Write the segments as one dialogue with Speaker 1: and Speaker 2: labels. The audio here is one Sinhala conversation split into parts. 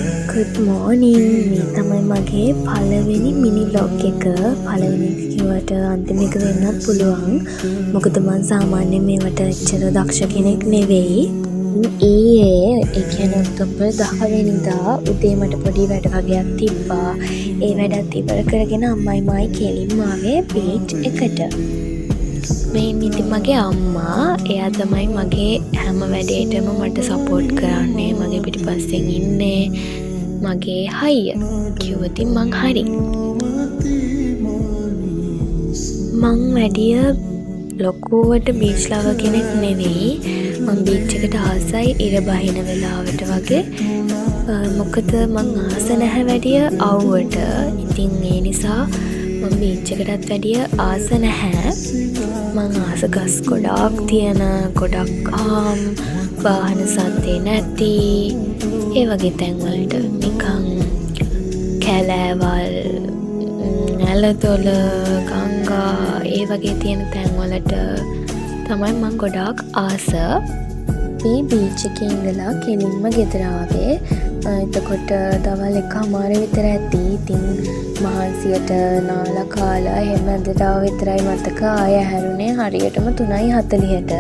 Speaker 1: Good morning. මේ තමයි මගේ පළවෙනි මිනි vlog එක. පළවෙනි කිව්වට අන්තිම එක වෙන්නත් පුළුවන්. මොකද මම සාමාන්‍යයෙන් මේවට එච්චර දක්ෂ කෙනෙක් නෙවෙයි. ඊයේ ඒ කියන්නේ ඔක්තෝබර් 10 වෙනිදා උදේ මට පොඩි වැඩ වගේක් තිබ්බා. ඒ වැඩත් ඉවර කරගෙන අම්මයි මායි කෙලින්ම ආවේ බීච් එකට. මේ ඉතින් මගේ අම්මා එයා තමයි මගේ හැම වැඩේටම මට සපෝට් කරන්නේ, මගේ පිටිපස්සෙන් ඉන්නේ, මගේ හයිය. කිව්වොත් මං හරි. මං වැඩිය ලොකුවට බීච් ලවර් කෙනෙක් නෙවෙයි. මං බීච් එකට ආසයි ඉර බහින වෙලාවට වගේ. මොකද මං ආස නැහැ වැඩිය අවුවට. ඉතින් ඒ නිසා මම බීච් එකටත් වැඩිය ආස නැහැ. මං ආස ගස් ගොඩාක් තියෙන, ගොඩක් වාහන සද්දේ නැති ඒ වගේ තැන්වලට, නිකන් කැලෑවල්, නැලතොල, ගංගා ඒ වගේ තියෙන තැන්වලට තමයි මං ගොඩාක් ආස. මේ බීච් එකේ ඉඳලා කෙලින්ම ගෙදර ආවේ. එතකොට දවල් 1:00 විතර ඇති. ඉතින් මහන්සියට නාලා කාලා එහෙම ඇඳලා විතරයි මතක. ආය හැරුණේ හරියටම 3:40ට.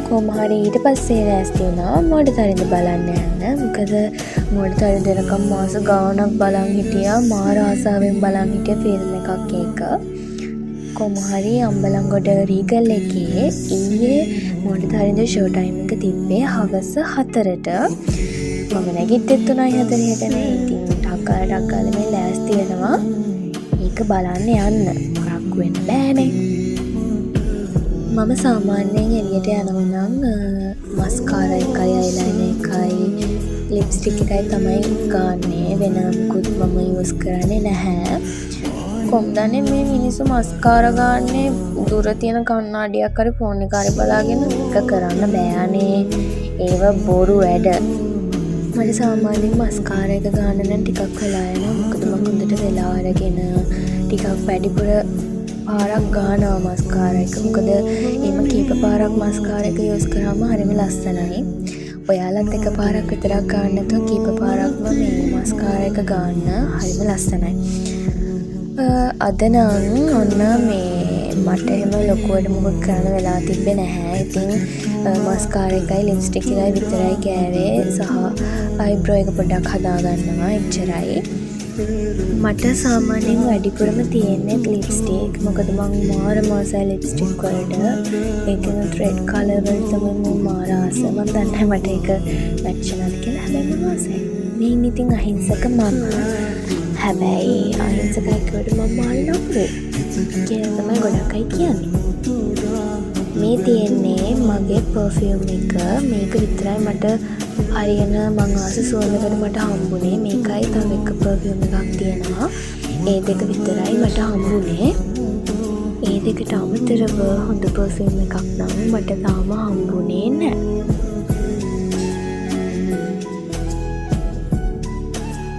Speaker 1: කොහොම හරි ඊට පස්සේ රැස්ති වුණා මොඩතරින්ද බලන්න යන්න. මොකද මොඩතරින් දෙනකම් මාස ගාණක් බලන් හිටියා. මාර ආසාවෙන් බලන් හිටිය ෆිල්ම් එකක් ඒක. කොහොම හරි අම්බලන්ගොඩ රීගල් එකේ ඊයේ මොඩතරින්ද ෂෝ ටයිම් එක තිබ්බේ හවස 4ට. මම නැගිට්ටෙත් 3:40ටනේ. ඉතින් ටක් ගාලා මේ ලෑස්ති වෙනවා. ඒක බලන්න යන්න. කරක්කු වෙන්න බෑනේ. මම සාමාන්‍යයෙන් එළියට යනවා නම් මස්කාරා එකයි, අයිලයිනර් එකයි, ලිප්ස්ටික් එකයි තමයි ගන්නේ. වෙන මොකුත් මම යූස් කරන්නේ නැහැ. කොම්දන්නේ මේ මිනිස්සු මස්කාරා ගන්නේ දුර තියෙන කණ්ණාඩියක් හරි ෆෝන් එක හරි බලාගෙන. එක කරන්න බෑනේ. ඒව බොරු වැඩ. මට සාමාන්‍යයෙන් මස්කාරා එක ගන්න නම් ටිකක් වෙලා යනවා. මොකද මම හොඳට වෙලා අරගෙන ටිකක් වැඩිපුර පාරක් ගන්නවා මස්කාරා එක. මොකද එහෙම කීප පාරක් මස්කාරා එක යූස් කරාම හරිම ලස්සනයි. ඔයාලත් එක පාරක් විතරක් ගන්න නැතුව කීප පාරක්ම මේ මස්කාරා එක ගන්න හරිම ලස්සනයි. අද නම් ඔන්න මේ මට එහෙම ලොකුවට මොකක් කරන්න වෙලා තිබ්බේ නැහැ. ඉතින් මස්කාරා එකයි ලිප්ස්ටික් එකයි විතරයි ගෑවේ. සහ අයිබ්‍රෝ එක පොඩ්ඩක් හදා ගන්නවා. එච්චරයි. මට සාමාන්‍යයෙන් වැඩිපුරම තියෙන්නේ ලිප්ස්ටික්. මොකද මම මාර මාසයි ලිප්ස්ටික් වලට. ඒකෙන් රෙඩ් කලර් වලට තමයි මම මාර ආස. මම දන්නේ මට ඒක මැච් වෙනවද කියලා. හැබැයි මම ආසයි. මේ ඉතින් අහිංසක මම. හැබැයි අහිංසකයි කියවට මම මාර නපුරේ කියලා තමයි ගොඩක් අය කියන්නේ. මේ තියෙන්නේ මගේ පර්ෆියුම් එක. මේක විතරයි මට හරියන මං ආස සුවඳකට මට හම්බුනේ. මේකයි තව එක පර්ෆියුම් එකක් තියෙනවා. ඒ දෙක විතරයි මට හම්බුනේ. ඒ දෙකට අමතරව හොඳ පර්ෆියුම් එකක් නම් මට තාම හම්බුනේ නැහැ.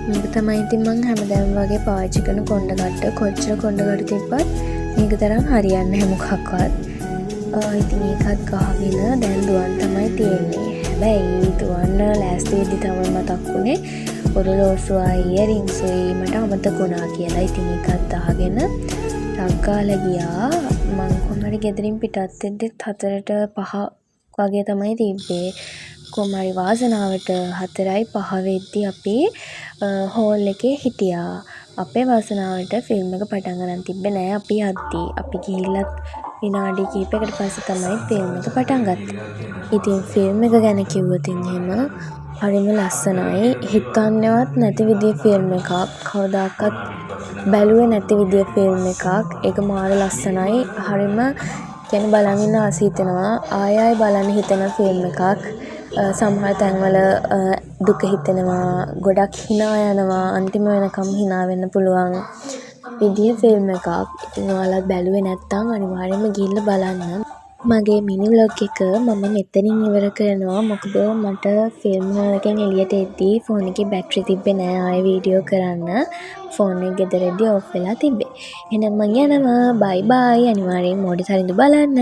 Speaker 1: මේක තමයි ඉතින් මං හැමදාම වගේ පාවිච්චි කරන කොණ්ඩගට්ට. කොච්චර කොණ්ඩගට්ට තිබ්බත් මේක තරම් හරියන්නේ නැහැ මොකක්වත්. ඉතින් ඒකත් ගහගෙන දැන් දුවන් තමයි තියෙන්නේ. හැබැයි දුවන්න ලෑස්ති වෙද්දි තමයි මතක් වුණේ ඔරලෝසුවයි ඉයරින්ග්ස්යි මට අමතක වුණා කියලා. ඉතින් ඒකත් දාගෙන ටක් ගාලා ගියා. මං කොහොමද ගෙදරින් පිටත් වෙද්දිත් 4:05 වගේ තමයි තිබ්බේ. කොහොම හරි වාසනාවට 4:05 වෙද්දි අපි හෝල් එකේ හිටියා. අපේ වාසනාවට ෆිල්ම් එක පටන් ගන්න තිබ්බේ නෑ. අපි යද්දි අපි ගිහිල්ලත් විනාඩි කිහිපයකට පස්සේ තමයි ෆිල්ම් එක පටන් ගත්තේ. ඉතින් ෆිල්ම් එක ගැන කිව්වොත් එහෙම හරිම ලස්සනයි. හිතන්නවත් නැති විදිහේ ෆිල්ම් එකක්. කවදාකවත් බැලුවේ නැති විදිහේ ෆිල්ම් එකක්. ඒක මාර ලස්සනයි. හරිම කියන්නේ බලන් ඉන්න ආස හිතෙනවා. ආයෙ බලන්න හිතෙන ෆිල්ම් එකක්. සමහර තැන්වල දුක හිතෙනවා. ගොඩක් hina යනවා. අන්තිම වෙනකම් hina වෙන්න පුළුවන් විදිහේ ෆිල්ම් එකක්. ඉතින් ඔයාලත් බැලුවේ නැත්නම් අනිවාර්යයෙන්ම ගිහිල්ලා බලන්න. මගේ මිනි vlog එක මම මෙතනින් ඉවර කරනවා. මොකද මට ෆිල්ම් එකෙන් එළියට එද්දී ෆෝන් එකේ බැටරි තිබ්බේ නෑ ආයෙ වීඩියෝ කරන්න. ෆෝන් එක ගෙදරදී ඔෆ් වෙලා තිබ්බේ. එහෙනම් මං යනවා. බයි බයි. අනිවාර්යයෙන් මොඩතරින්ද බලන්න.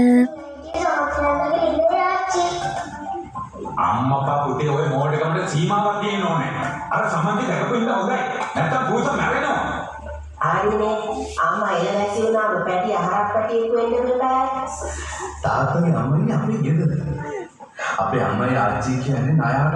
Speaker 2: අම්මා පුතේ ඔය මෝඩකමට සීමාවක් තියෙන්න ඕනේ. අර සමන්ති දැකපු ඉන්න හොඳයි. නැත්තම් පුරුෂ මැරෙනවා.
Speaker 3: ආන්නේ අම්මා එළවැසි වුණාම පැටි ආහාර පැටියෙක් වෙන්න බෑ.
Speaker 4: තාත්තගේ අම්මයි අපේ ගෙදර. අපේ අම්මයි ආච්චි කියන්නේ ණයට